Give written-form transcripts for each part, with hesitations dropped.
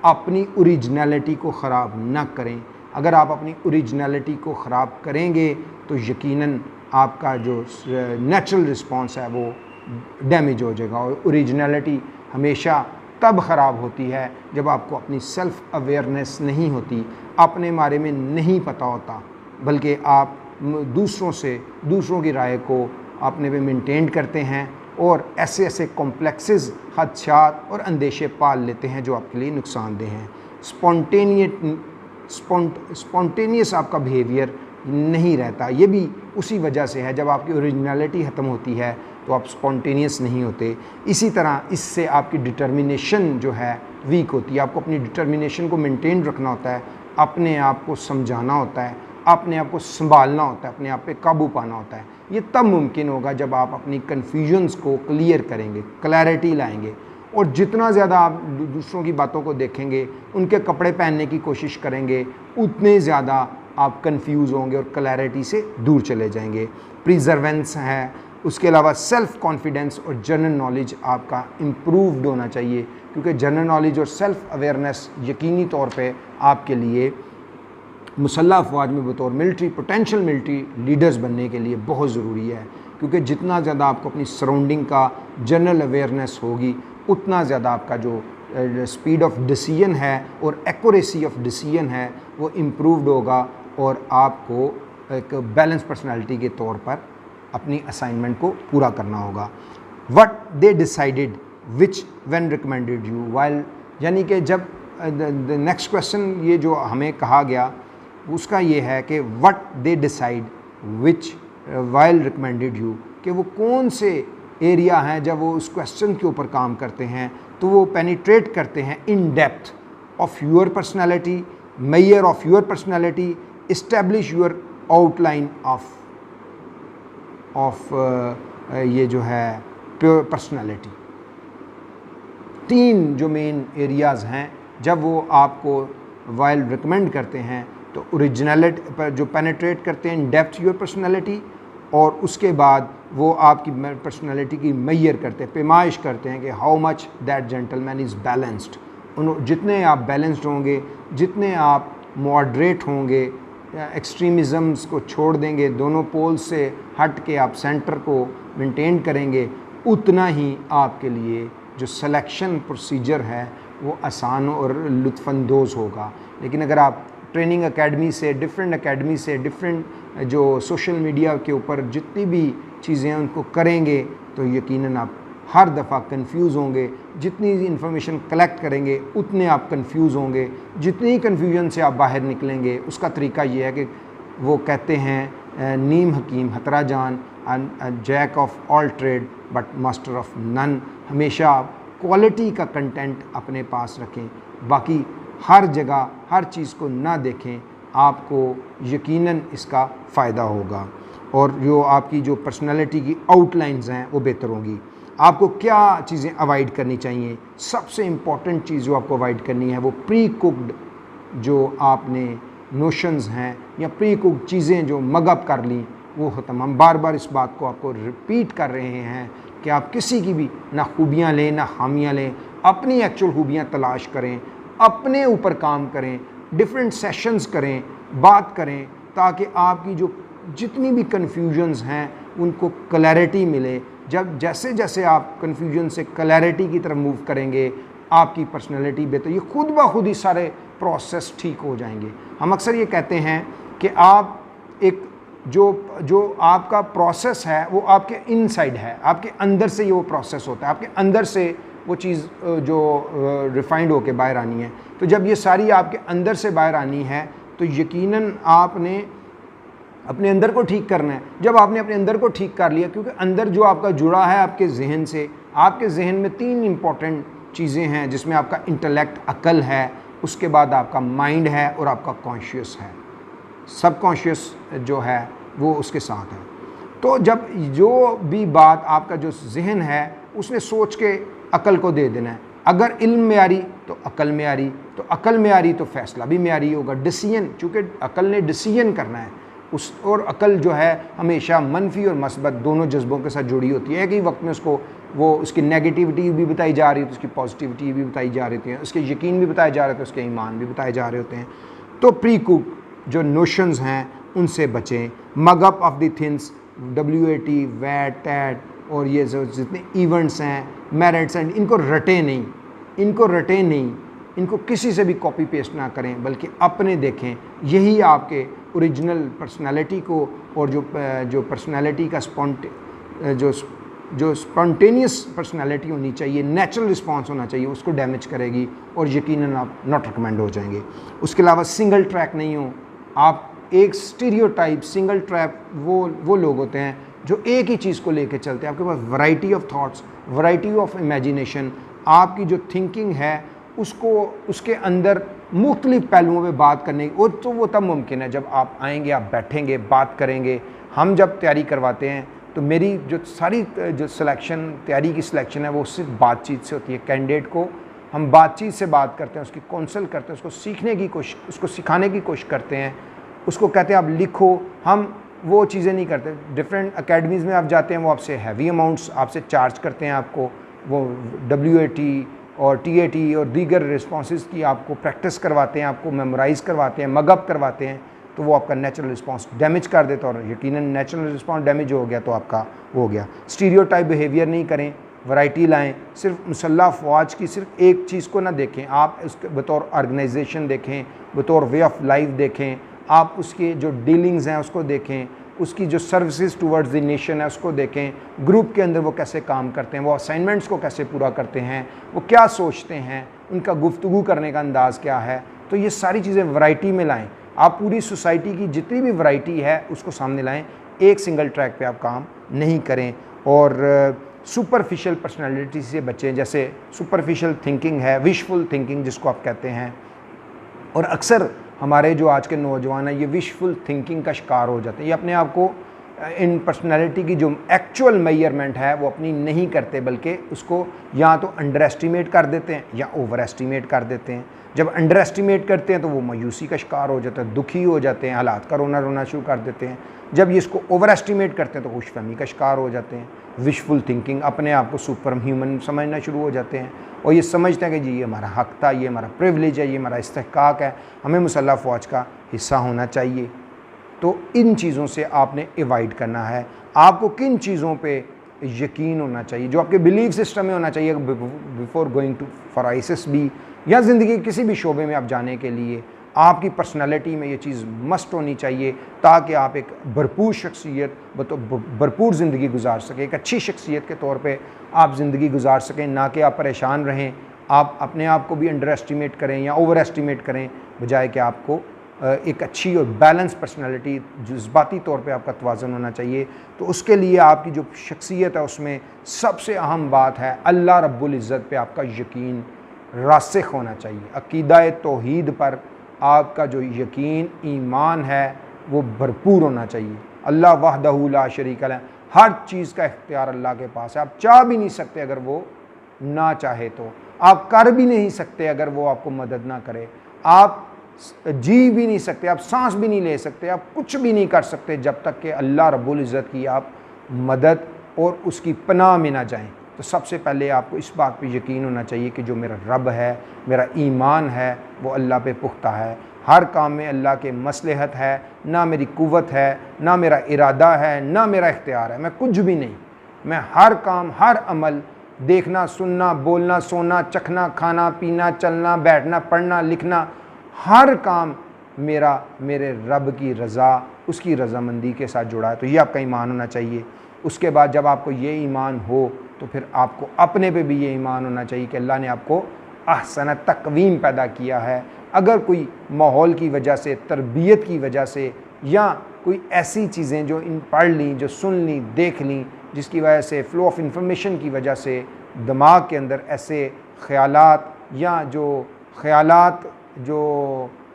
अपनी ओरिजिनलिटी को ख़राब ना करें। अगर आप अपनी ओरिजिनलिटी को ख़राब करेंगे तो यकीनन आपका जो नेचुरल रिस्पॉन्स है वो डैमेज हो जाएगा। और ओरिजिनलिटी हमेशा तब ख़राब होती है जब आपको अपनी सेल्फ़ अवेयरनेस नहीं होती, अपने बारे में नहीं पता होता, बल्कि आप दूसरों की राय को अपने पे मेंटेन करते हैं और ऐसे ऐसे कॉम्प्लेक्सेस, खदशात और अंदेशे पाल लेते हैं जो आपके लिए नुकसानदेह हैं। स्पॉन्टेनियस आपका बिहेवियर नहीं रहता। ये भी उसी वजह से है, जब आपकी ओरिजिनलिटी ख़त्म होती है तो आप स्पॉन्टेनियस नहीं होते। इसी तरह इससे आपकी डिटर्मिनेशन जो है वीक होती है। आपको अपनी डिटर्मिनेशन को मेंटेन रखना होता है, अपने आप को समझाना होता है, अपने आप को संभालना होता है, अपने आप पे काबू पाना होता है। ये तब मुमकिन होगा जब आप अपनी कन्फ्यूजन्स को क्लियर करेंगे, क्लैरिटी लाएंगे। और जितना ज़्यादा आप दूसरों की बातों को देखेंगे, उनके कपड़े पहनने की कोशिश करेंगे, उतने ज़्यादा आप कंफ्यूज होंगे और क्लैरिटी से दूर चले जाएंगे। प्रिजर्वेंस है, उसके अलावा सेल्फ़ कॉन्फिडेंस और जनरल नॉलेज आपका इम्प्रूव्ड होना चाहिए, क्योंकि जनरल नॉलेज और सेल्फ़ अवेयरनेस यकीनी तौर पे आपके लिए मुसल्लह अफवाज में बतौर मिलिट्री, पोटेंशियल मिलिट्री लीडर्स बनने के लिए बहुत ज़रूरी है। क्योंकि जितना ज़्यादा आपको अपनी सराउंडिंग का जनरल अवेयरनेस होगी, उतना ज़्यादा आपका जो स्पीड ऑफ डिसीजन है और एक्यूरेसी ऑफ डिसीजन है वो इम्प्रूव्ड होगा और आपको एक बैलेंस पर्सनालिटी के तौर पर अपनी असाइनमेंट को पूरा करना होगा। What they decided which when recommended you while, यानी कि जब नेक्स्ट क्वेश्चन ये जो हमें कहा गया उसका ये है कि what they decide which while recommended you, कि वो कौन से एरिया हैं जब वो उस क्वेश्चन के ऊपर काम करते हैं तो वो पेनिट्रेट करते हैं in depth of your personality, mayor of your personality, establish your outline of ये जो है प्योर पर्सनैलिटी। 3 जो मेन एरियाज़ हैं जब वो आपको वाइल रिकमेंड करते हैं, तो ओरिजिनलिटी पर जो पेनिट्रेट करते हैं इन डेप्थ योर पर्सनैलिटी, और उसके बाद वो आपकी पर्सनैलिटी की मेयर करते हैं, पैमाइश करते हैं कि how much that gentleman is balanced. जितने आप बैलेंस्ड होंगे, जितने आप मॉडरेट होंगे, एक्सट्रीमिज़म्स को छोड़ देंगे, दोनों पोल्स से हट के आप सेंटर को मेंटेन करेंगे, उतना ही आपके लिए जो सिलेक्शन प्रोसीजर है वो आसान और लुत्फ़अंदोज़ होगा। लेकिन अगर आप ट्रेनिंग एकेडमी से, डिफरेंट एकेडमी से, डिफरेंट जो सोशल मीडिया के ऊपर जितनी भी चीज़ें हैं उनको करेंगे तो यकीनन आप हर दफ़ा कंफ्यूज होंगे। जितनी इन्फॉर्मेशन कलेक्ट करेंगे उतने आप कंफ्यूज होंगे। जितनी कन्फ्यूजन से आप बाहर निकलेंगे, उसका तरीका ये है कि वो कहते हैं नीम हकीम हतरा जान, jack of all trade but master of none. हमेशा आप क्वालिटी का कंटेंट अपने पास रखें, बाकी हर जगह हर चीज़ को ना देखें, आपको यकीनन इसका फ़ायदा होगा और जो आपकी जो पर्सनालिटी की आउटलाइंस हैं वो बेहतर होंगी। आपको क्या चीज़ें अवॉइड करनी चाहिए? सबसे इम्पॉर्टेंट चीज़ जो आपको अवॉइड करनी है वो प्री कुक्ड जो आपने नोशंस हैं या प्री कुक्ड चीज़ें जो मगअप कर ली वो ख़त्म। हम बार बार इस बात को आपको रिपीट कर रहे हैं कि आप किसी की भी ना खूबियाँ लें ना खामियाँ लें, अपनी एक्चुअल खूबियाँ तलाश करें, अपने ऊपर काम करें, डिफरेंट सेशंस करें, बात करें, ताकि आपकी जो जितनी भी कन्फ्यूजन्स हैं उनको क्लैरिटी मिले। जब जैसे जैसे आप कन्फ्यूजन से क्लैरिटी की तरफ मूव करेंगे, आपकी पर्सनैलिटी बेहतर, ये खुद ब खुद ही सारे प्रोसेस ठीक हो जाएंगे। हम अक्सर ये कहते हैं कि आप एक जो आपका प्रोसेस है वो आपके इनसाइड है, आपके अंदर से ये वो प्रोसेस होता है, आपके अंदर से वो चीज़ जो रिफाइंड होके बाहर आनी है। तो जब ये सारी आपके अंदर से बाहर आनी है तो यकीनन आपने अपने अंदर को ठीक करना है। जब आपने अपने अंदर को ठीक कर लिया, क्योंकि अंदर जो आपका जुड़ा है आपके जहन से, आपके जहन में 3 इंपॉर्टेंट चीज़ें हैं जिसमें आपका इंटेलेक्ट अकल है, उसके बाद आपका माइंड है और आपका कॉन्शियस है, सबकॉन्शियस जो है वो उसके साथ है। तो जब जो भी बात आपका जो जहन है उसने सोच के अकल को दे देना है। अगर इल्म में आ रही तो अकल में आ रही, तो अकल में आ रही तो फैसला भी में आ रही होगा। डिसीजन, चूँकि अकल ने डिसीजन करना है और अकल जो है हमेशा मनफी और मस्बत दोनों जज्बों के साथ जुड़ी होती है। एक ही वक्त में उसको वो उसकी नेगेटिविटी भी बताई जा रही होती है, उसकी पॉजिटिविटी भी बताई जा रही होती है, उसके यकीन भी बताए जा रहे होते हैं, उसके ईमान भी बताए जा रहे होते हैं। तो प्री कुक जो नोशंस हैं उनसे बचें। Mug up of the things, WAT, वैट, टैट और ये जो जितने इवेंट्स हैं, मेरिट्स हैं, इनको रटें नहीं, इनको किसी से भी कॉपी पेस्ट ना करें, बल्कि अपने देखें। यही आपके ओरिजिनल पर्सनालिटी को और जो पर्सनालिटी का जो स्पॉन्टेनियस पर्सनालिटी होनी चाहिए, नेचुरल रिस्पॉन्स होना चाहिए, उसको डैमेज करेगी और यकीनन आप नॉट रिकमेंड हो जाएंगे। उसके अलावा सिंगल ट्रैक नहीं हो आप। एक स्टीरियोटाइप सिंगल ट्रैक वो लोग होते हैं जो एक ही चीज़ को लेके चलते हैं। आपके पास variety of thoughts, variety of imagination, आपकी जो थिंकिंग है उसको उसके अंदर मुख्तलिफ पहलुओं पे बात करने की, तो वो तब मुमकिन है जब आप आएंगे, आप बैठेंगे, बात करेंगे। हम जब तैयारी करवाते हैं तो मेरी जो सारी जो तैयारी की सिलेक्शन है वो सिर्फ बातचीत से होती है। कैंडिडेट को हम बातचीत से बात करते हैं, उसकी काउंसल करते हैं, उसको सीखने की कोशिश, उसको सिखाने की कोशिश करते हैं, उसको कहते हैं आप लिखो। हम वो चीज़ें नहीं करते। डिफरेंट अकेडमीज़ में आप जाते हैं, वो आपसे हैवी अमाउंट्स आपसे चार्ज करते हैं, आपको वो WAT और TAT और दीगर रिस्पॉन्सेस की आपको प्रैक्टिस करवाते हैं, आपको मेमोराइज़ करवाते हैं, मगअप करवाते हैं, तो वो आपका नेचुरल रिस्पांस डैमेज कर देता है। और यकीनन नेचुरल रिस्पांस डैमेज हो गया तो आपका हो गया। स्टीरियोटाइप बिहेवियर नहीं करें, वैरायटी लाएं। सिर्फ मुसल्लह फ़ौज की सिर्फ एक चीज़ को ना देखें, आप उसके बतौर ऑर्गेनाइजेशन देखें, बतौर वे ऑफ लाइफ देखें, आप उसके जो डीलिंग्स हैं उसको देखें, उसकी जो सर्विसेज टुवर्ड्स द नेशन है उसको देखें, ग्रुप के अंदर वो कैसे काम करते हैं, वो असाइनमेंट्स को कैसे पूरा करते हैं, वो क्या सोचते हैं, उनका गुफ्तगू करने का अंदाज़ क्या है। तो ये सारी चीज़ें वैरायटी में लाएं। आप पूरी सोसाइटी की जितनी भी वैरायटी है उसको सामने लाएं, एक सिंगल ट्रैक पे आप काम नहीं करें। और सुपरफिशियल पर्सनालिटी से बचें, जैसे सुपरफिशियल थिंकिंग है, विशफुल थिंकिंग जिसको आप कहते हैं। और अक्सर हमारे जो आज के नौजवान हैं ये विशफुल थिंकिंग का शिकार हो जाते हैं। ये अपने आप को इन पर्सनालिटी की जो एक्चुअल मेजरमेंट है वो अपनी नहीं करते, बल्कि उसको या तो अंडर एस्टिमेट कर देते हैं या ओवर एस्टिमेट कर देते हैं। जब अंडर एस्टिमेट करते हैं तो वो मायूसी का शिकार हो जाता है, दुखी हो जाते हैं, हालात का रोना शुरू कर देते हैं। जब ये इसको ओवर एस्टिमेट करते हैं तो खुशफहमी का शिकार हो जाते हैं। विशफुल थिंकिंग, अपने आप को सुपर ह्यूमन समझना शुरू हो जाते हैं और ये समझते हैं कि जी ये हमारा हक था, ये हमारा प्रिविलेज है, ये हमारा इस्तेहकाक है, हमें मुसल्लह फ़ौज का हिस्सा होना चाहिए। तो इन चीज़ों से आपने अवॉइड करना है। आपको किन चीज़ों पे यकीन होना चाहिए, जो आपके बिलीफ सिस्टम में होना चाहिए before going to for ISSB या ज़िंदगी किसी भी शोबे में आप जाने के लिए, आपकी पर्सनालिटी में ये चीज़ मस्ट होनी चाहिए, ताकि आप एक भरपूर शख्सियत भरपूर ज़िंदगी गुजार सकें। एक अच्छी शख्सियत के तौर पे आप ज़िंदगी गुजार सकें, ना कि आप परेशान रहें, आप अपने आप को भी अंडर एस्टिमेट करें या ओवर एस्टिमेट करें, बजाय कि आपको एक अच्छी और बैलेंस पर्सनालिटी, जज्बाती तौर पे आपका तवाज़ुन होना चाहिए। तो उसके लिए आपकी जो शख्सियत है उसमें सबसे अहम बात है अल्लाह रब्बुल इज़्ज़त पे आपका यकीन रासिख होना चाहिए। अक़ीदा तौहीद पर आपका जो यकीन ईमान है वो भरपूर होना चाहिए। अल्लाह वहदहू ला शरीका लह, हर चीज़ का इख्तियार अल्लाह के पास है। आप चाह भी नहीं सकते अगर वो ना चाहे, तो आप कर भी नहीं सकते अगर वो आपको मदद ना करे, आप जी भी नहीं सकते, आप सांस भी नहीं ले सकते, आप कुछ भी नहीं कर सकते जब तक कि अल्लाह रब्बुल इज़्ज़त की आप मदद और उसकी पनाह में ना जाएं। तो सबसे पहले आपको इस बात पे यकीन होना चाहिए कि जो मेरा रब है, मेरा ईमान है, वो अल्लाह पे पुख्ता है। हर काम में अल्लाह के मसलहत है, ना मेरी कुव्वत है, ना मेरा इरादा है, ना मेरा इख्तियार है, मैं कुछ भी नहीं। मैं हर काम, हर अमल, देखना, सुनना, बोलना, सोना, चखना, खाना, पीना, चलना, बैठना, पढ़ना, लिखना, हर काम मेरा मेरे रब की रज़ा, उसकी रज़ामंदी के साथ जुड़ा है। तो ये आपका ईमान होना चाहिए। उसके बाद जब आपको ये ईमान हो तो फिर आपको अपने पे भी ये ईमान होना चाहिए कि अल्लाह ने आपको अहसन तकवीम पैदा किया है। अगर कोई माहौल की वजह से, तरबियत की वजह से, या कोई ऐसी चीज़ें जो इन पढ़ ली, जो सुन ली, देख ली, जिसकी वजह से फ़्लो ऑफ इंफॉर्मेशन की वजह से दिमाग के अंदर ऐसे ख़यालात या जो ख़यालात जो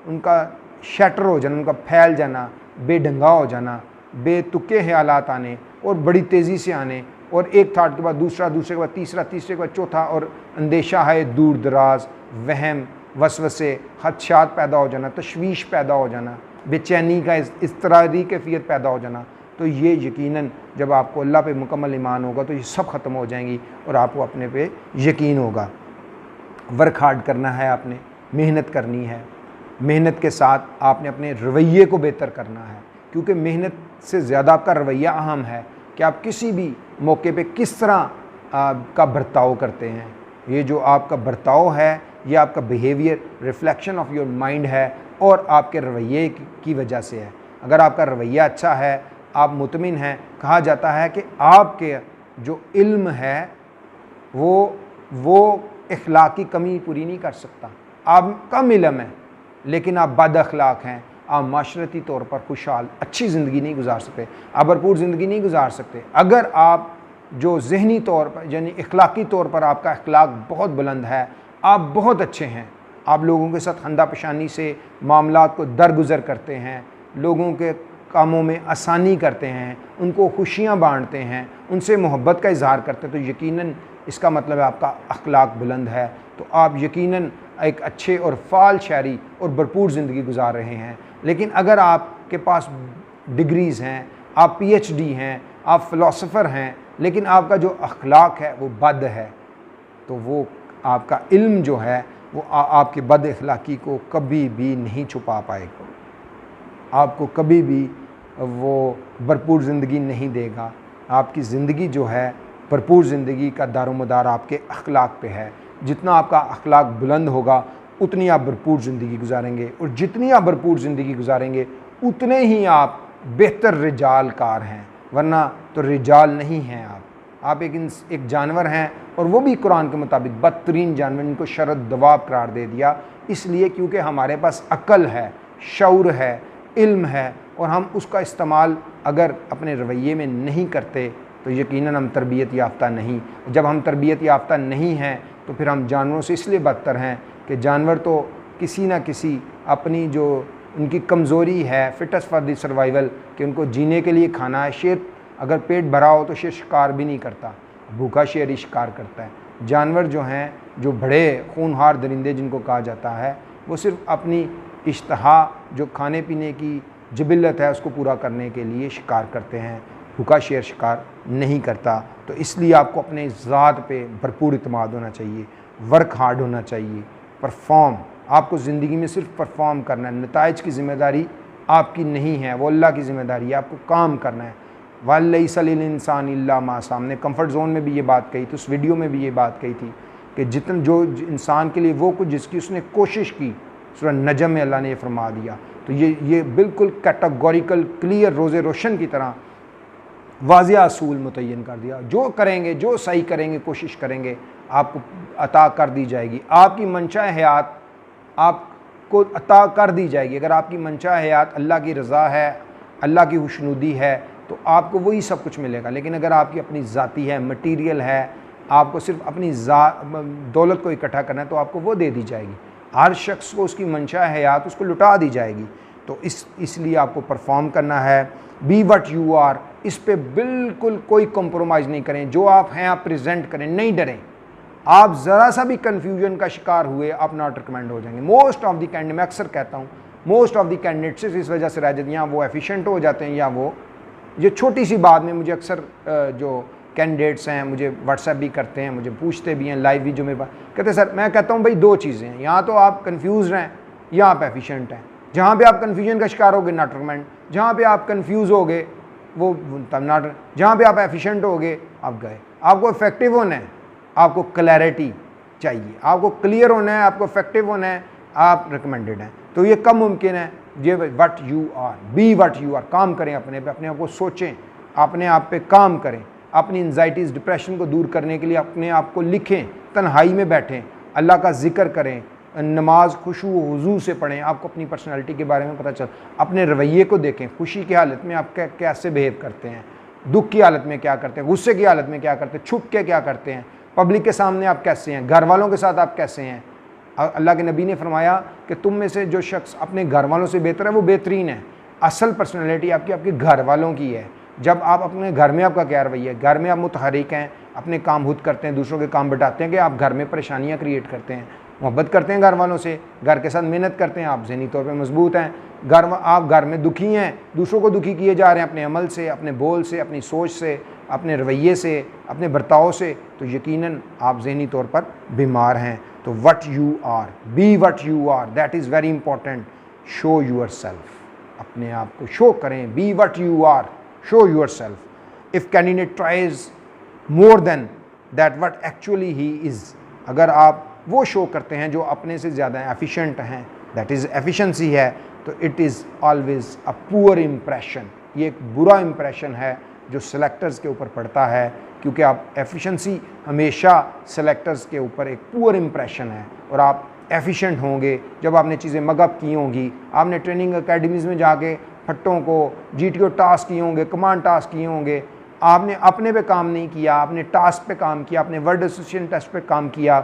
उनका शटर हो जाना, उनका फैल जाना, बेढंगा हो जाना, बेतुके ख़यालात आने और बड़ी तेज़ी से आने, और एक थाट के बाद दूसरा, दूसरे के बाद तीसरा, तीसरे के बाद चौथा, और अंदेशा है दूर दराज, वहम, वसवसे, खदशात पैदा हो जाना, तशवीश पैदा हो जाना, बेचैनी का इज़तरारी कैफियत पैदा हो जाना। तो ये यकीनन जब आपको अल्लाह पे मुकम्मल ईमान होगा तो ये सब ख़त्म हो जाएंगी और आपको अपने पे यकीन होगा। वर्क हार्ड करना है, आपने मेहनत करनी है, मेहनत के साथ आपने अपने रवैये को बेहतर करना है, क्योंकि मेहनत से ज़्यादा आपका रवैया अहम है कि आप किसी भी मौके पे किस तरह का बर्ताव करते हैं। ये जो आपका बर्ताव है, ये आपका behaviour reflection of your mind है और आपके रवैये की वजह से है। अगर आपका रवैया अच्छा है, आप मुतमिन हैं, कहा जाता है कि आपके जो इल्म है वो इखलाक की कमी पूरी नहीं कर सकता। आप कम इल्म है लेकिन आप बद अखलाक हैं, आप माशरती तौर पर खुशहाल अच्छी ज़िंदगी नहीं गुजार सकते, आप भरपूर ज़िंदगी नहीं गुजार सकते। अगर आप जो ज़हनी तौर पर यानी इखलाकी तौर पर आपका अखलाक बहुत बुलंद है, आप बहुत अच्छे हैं, आप लोगों के साथ खंदा पेशानी से मामलात को दरगुजर करते हैं, लोगों के कामों में आसानी करते हैं, उनको खुशियाँ बांटते हैं, उनसे मोहब्बत का इजहार करते हैं, तो यकीनन इसका मतलब है आपका अखलाक बुलंद है। तो आप यकीनन एक अच्छे और फ़ाल शहरी और भरपूर ज़िंदगी गुजार रहे हैं। लेकिन अगर आपके पास डिग्रीज़ हैं, आप PhD हैं, आप फ़िलासफ़र हैं, लेकिन आपका जो अखलाक है वो बद है, तो वो आपका इल्म जो है वो आपके बद अखलाकी को कभी भी नहीं छुपा पाएगा, आपको कभी भी वो भरपूर ज़िंदगी नहीं देगा। आपकी ज़िंदगी जो है, भरपूर ज़िंदगी का दारोमदार आपके अखलाक पे है। जितना आपका अखलाक बुलंद होगा उतनी आप भरपूर ज़िंदगी गुजारेंगे, और जितनी आप भरपूर ज़िंदगी गुजारेंगे उतने ही आप बेहतर रिजाल कार हैं, वरना तो रिजाल नहीं हैं आप एक जानवर हैं, और वो भी कुरान के मुताबिक बदतरीन जानवर, इनको शरत दवाब करार दे दिया, इसलिए क्योंकि हमारे पास अक्ल है, शऊर है, इल्म है, और हम उसका इस्तेमाल अगर अपने रवैये में नहीं करते तो यकीनन हम तरबियत याफ्ता नहीं। जब हम तरबियत याफ्ता नहीं हैं तो फिर हम जानवरों से इसलिए बदतर हैं कि जानवर तो किसी न किसी अपनी जो उनकी कमज़ोरी है, फिटनेस फॉर द सर्वाइवल, कि उनको जीने के लिए खाना है। शेर अगर पेट भरा हो तो शेर शिकार भी नहीं करता, भूखा शेर ही शिकार करता है। जानवर जो हैं, जो बड़े खूनहार दरिंदे जिनको कहा जाता है, वो सिर्फ अपनी इश्तहा जो खाने पीने की जिबिल्लत है उसको पूरा करने के लिए शिकार करते हैं, भूखा शेर शिकार नहीं करता। तो इसलिए आपको अपने ज़ात पे भरपूर इत्मीनान होना चाहिए, वर्क हार्ड होना चाहिए, परफॉर्म, आपको ज़िंदगी में सिर्फ परफॉर्म करना है। नताइज की ज़िम्मेदारी आपकी नहीं है, वो अल्लाह की ज़िम्मेदारी है, आपको काम करना है। वलैसा लिल इंसान इल्ला मा सा, हमने कम्फर्ट जोन में भी ये बात कही थी, उस वीडियो में भी ये बात कही थी कि जितने जो इंसान के लिए वो कुछ जिसकी उसने कोशिश की, सूरह नजम में अल्लाह ने ये फरमा दिया। तो ये बिल्कुल कैटेगोरिकल क्लियर रोज़े रोशन की तरह वाज़िया असूल मुतय्यन कर दिया। जो करेंगे, जो सही करेंगे, कोशिश करेंगे, आपको अता कर दी जाएगी। आपकी मंशा हयात आपको अता कर दी जाएगी। अगर आपकी मंशा हयात अल्लाह की रज़ा है, अल्लाह की खुशनुदी है, तो आपको वही सब कुछ मिलेगा। लेकिन अगर आपकी अपनी ज़ाती है, मटीरियल है, आपको सिर्फ अपनी दौलत को इकट्ठा करना है, तो आपको वो दे दी जाएगी। हर शख्स को उसकी मंशा हयात उसको लुटा दी जाएगी। तो इसलिए आपको परफॉर्म करना है। बी वट यू आर, इस पे बिल्कुल कोई कॉम्प्रोमाइज़ नहीं करें। जो आप हैं आप प्रेजेंट करें, नहीं डरें। आप ज़रा सा भी कन्फ्यूजन का शिकार हुए, आप नॉट रिकमेंड हो जाएंगे। मोस्ट ऑफ द कैंडिडेट, मैं अक्सर कहता हूँ, मोस्ट ऑफ द कैंडिडेट सिर्फ इस वजह से रह जाते हैं, या वो एफिशिएंट हो जाते हैं, या वो ये छोटी सी बात में मुझे अक्सर जो कैंडिडेट्स हैं मुझे व्हाट्सएप भी करते हैं, मुझे पूछते भी हैं, लाइव भी जो मेरे पास कहते हैं, सर मैं कहता हूँ भाई दो चीज़ें हैं, या तो आप कन्फ्यूज़ हैं या आप एफिशिएंट हैं। जहाँ पे आप कन्फ्यूजन का शिकार होगे नॉट रिकमेंड, जहाँ पे आप कन्फ्यूज़ होगे वो तब नॉट, जहाँ पे आप एफिशिएंट होगे आप गए। आपको इफेक्टिव होना है, आपको क्लैरिटी चाहिए, आपको क्लियर होना है, आपको इफेक्टिव होना है, आप रिकमेंडेड हैं। तो ये कम मुमकिन है। ये what you are, be what you are, काम करें अपने पे, अपने आप को सोचें, अपने आप पे काम करें, अपनी एंजाइटीज़ डिप्रेशन को दूर करने के लिए अपने आप को लिखें, तन्हाई में बैठें, अल्लाह का जिक्र करें, नमाज खुशू हुजू से पढ़ें, आपको अपनी पर्सनालिटी के बारे में पता चल। अपने रवैये को देखें, खुशी की हालत में आप कैसे बिहेव करते हैं, दुख की हालत में क्या करते हैं, गुस्से की हालत में क्या करते हैं, छुप के क्या करते हैं, पब्लिक के सामने आप कैसे हैं, घर वालों के साथ आप कैसे हैं। अल्लाह के नबी ने फरमाया कि तुम में से जो शख्स अपने घर वालों से बेहतर है वो बेहतरीन है। असल पर्सनैलिटी आपकी आपके घर वालों की है। जब आप अपने घर में आपका क्या रवैया है, घर में आप मुतहरिक हैं, अपने काम खुद करते हैं, दूसरों के काम बटाते हैं, कि आप घर में परेशानियाँ क्रिएट करते हैं, मोहब्बत करते हैं घर वालों से, घर के साथ मेहनत करते हैं, आप ज़हनी तौर पे मजबूत हैं। आप घर में दुखी हैं, दूसरों को दुखी किए जा रहे हैं अपने अमल से, अपने बोल से, अपनी सोच से, अपने रवैये से, अपने बर्ताव से, तो यकीनन आप ज़हनी तौर पर बीमार हैं। तो what you are, be what you are, that is very important. Show yourself, अपने आप को शो करें। Be what you are, show yourself. If candidate tries more than that what actually he is, अगर आप वो show करते हैं जो अपने से ज़्यादा एफिशिएंट हैं, दैट इज़ एफिशिएंसी है, तो it is always a poor impression. ये एक बुरा इम्प्रेशन है जो सेलेक्टर्स के ऊपर पड़ता है, क्योंकि आप एफिशिएंसी हमेशा सेलेक्टर्स के ऊपर एक पुअर इम्प्रेशन है। और आप एफिशिएंट होंगे जब आपने चीज़ें मगअप की होंगी, आपने ट्रेनिंग अकेडमीज़ में जाके फट्टों को GTO टास्क किए होंगे, कमांड टास्क किए होंगे, आपने अपने पे काम नहीं किया, आपने टास्क पे काम किया, आपने वर्ड एसोसिएशन टेस्ट पे काम किया,